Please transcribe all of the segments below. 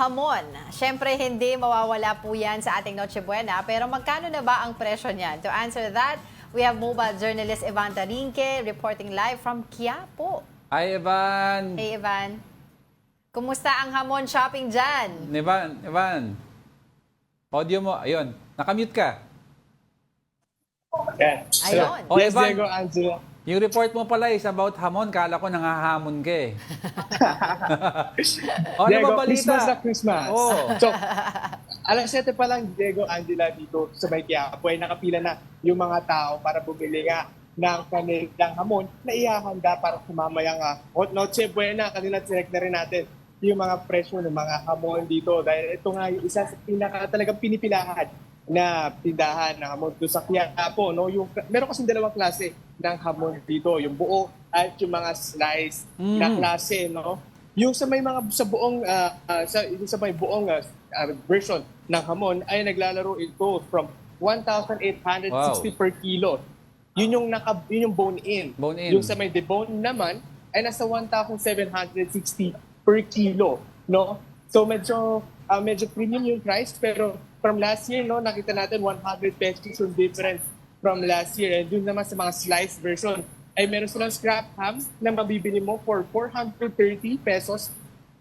hamon. Siyempre, hindi mawawala po yan sa ating Noche Buena. Pero magkano na ba ang presyo niyan? To answer that, we have mobile journalist Evan Tarinque reporting live from Quiapo. Hi, Evan! Hey, Evan. Kumusta ang hamon shopping dyan? Evan. Audio mo, ayun. Nakamute ka. Yeah. Ayun. Oh, Yes, Evan. Diego, Angelo. Yung report mo pala is about hamon. Kala ko nangahamon ka eh. Ano Diego, ba balita? Christmas na Christmas. Oo. So, alas 7 pa lang, Diego, Angela, dito sa May Quiapo ay nakapila na yung mga tao para bumili nga ng kanilang hamon na ihahanda para sa mamayang Noche Buena. Kanina check na rin natin yung mga presyo ng mga hamon dito dahil ito nga yung isa sa talagang pinipilahan na tindahan ng hamon doon sa Quiapo. No? Meron kasing dalawang klase ng hamon dito, yung buo at yung mga slice na klase. No? Yung sa may mga sa buong sa may buong version ng hamon ay naglalaro ito from 1,860 per kilo. Yun yung bone-in. Bone-in. Yung sa may debone naman ay nasa 1,760 per kilo, no? So medyo premium yung price, pero from last year, no, nakita natin 100 pesos yung difference from last year. And yun naman sa mga slice version ay meron silang scrap ham na mabibili mo for 430 pesos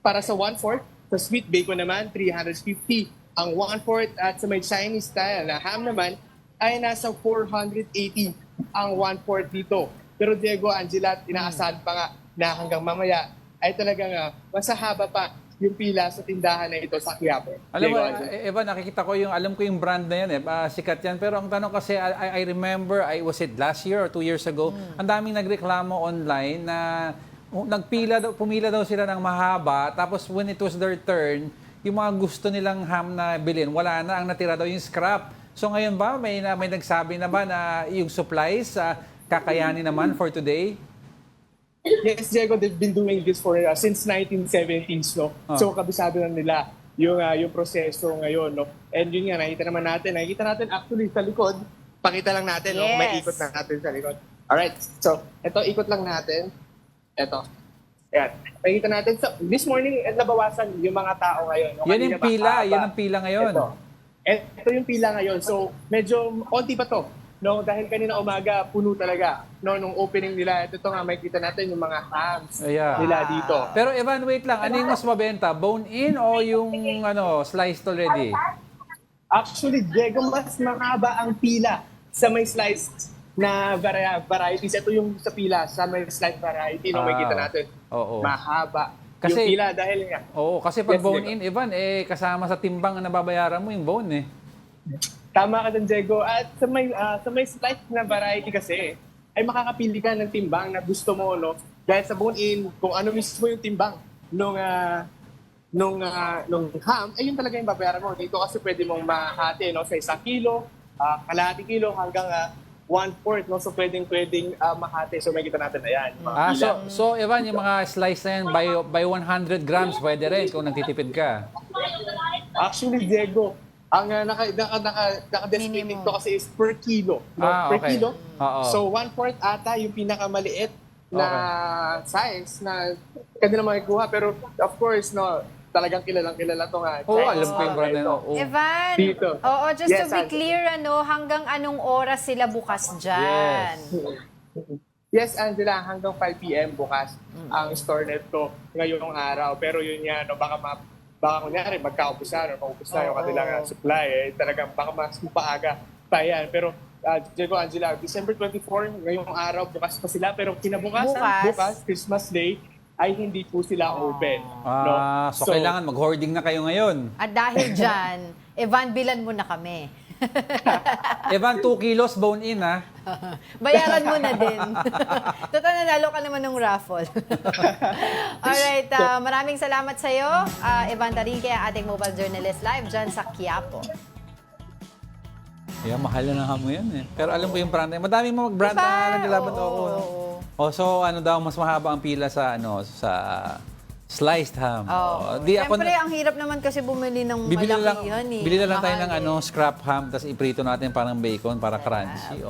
para sa 1/4. Sa sweet bacon naman, 350 ang 1/4. At sa may Chinese style na ham naman ay nasa 480 ang 1/4 dito. Pero Diego, Angela, inaasahan pa nga na hanggang mamaya ay talagang mas haba pa yung pila sa tindahan na ito sa Quiapo. Alam mo, Diego, Evan, nakikita ko alam ko yung brand na yan eh. Sikat yan. Pero ang tanong kasi, I remember, was it last year or 2 years ago, ang daming nagreklamo online na pumila daw sila ng mahaba, tapos when it was their turn, yung mga gusto nilang ham na bilhin, wala na, ang natira daw yung scrap. So ngayon ba, may nagsabi na ba na yung supplies, kakayanin naman for today? Yes, Diego, they've been doing this for since 1970s, no? So kabisado na nila yung proseso ngayon, no? And yun nga, nakikita natin actually sa likod. Pakita lang natin, no? May ikot na natin sa likod. Alright, so ito, ikot lang natin. Ito. Ayan. Nakikita natin. So, this morning, nabawasan yung mga tao ngayon. No? Yan yung pila, yan ang pila ngayon. Ito yung pila ngayon. So, medyo onti pa to. No, dahil kanina umaga, puno talaga. No, nung opening nila, ito nga, makikita natin yung mga hams nila dito. Pero Evan, wait lang. Ano yung mas mabenta? Bone-in o yung sliced already? Actually, Diego, mas mahaba ang pila sa may sliced na varieties. Ito yung sa pila, sa may sliced variety. No, makikita natin. Oo. Mahaba Kasi, yung pila dahil nga. Oo, kasi pag Yes, bone-in, Evan, kasama sa timbang na nababayaran mo yung bone eh. Tama ka dun, Diego. At sa may slice na variety kasi, ay makakapili ka ng timbang na gusto mo, no? Dahil sa bone-in, kung ano mismo yung timbang nung ham, ay yun talaga yung babayaran mo. Dito kasi pwede mong mahati, no? Sa 1 kilo, kalahati kilo hanggang 1/4, no? So pwedeng mahati. So may kita natin na yan. So Evan, yung mga slice na yan, by 100 grams, pwede rin kung nagtitipid ka. Actually, Diego, ang naka-designate dito kasi is per kilo. No? Per Okay. kilo. Oo. So 1/4 ata yung pinakamaliit na size na kanila makikuha. Pero of course, no, talagang kilalang kilala to nga. Oo, alam ko yung brand na yun. Oo. Evan, Dito. oo, just to Yes, be Angela. clear, hanggang anong oras sila bukas dyan? Yes, Angela, hanggang 5 p.m. bukas ang store nito ngayong araw. Pero yun nga, no, baka kunyari magkaupos na, maupos na yung kanilang supply. Talagang baka mas paaga pa yan. Pero Diego, Angela, December 24, ngayong araw, bukas pa sila. Pero bukas, Christmas Day, ay hindi po sila open. No? So kailangan mag-hoarding na kayo ngayon. At dahil dyan, Evan, bilan mo na kami. Evan, 2 kilos bone-in ha. Bayaran mo na din. Total, nanalo ka naman ng raffle. Alright, maraming salamat sa iyo, Evan Tarinque, ating mobile journalist live dyan sa Quiapo. Yeah, mahal na ng hamo yan eh. Pero alam ko yung brand na yun. Madaming mga brand na naglalaban. So ano daw, mas mahaba ang pila sa sliced ham. Siyempre, ang hirap naman kasi bumili ng malaki yan eh. Bili na lang tayo ng scrap ham, tapos iprito natin parang bacon para crunchy.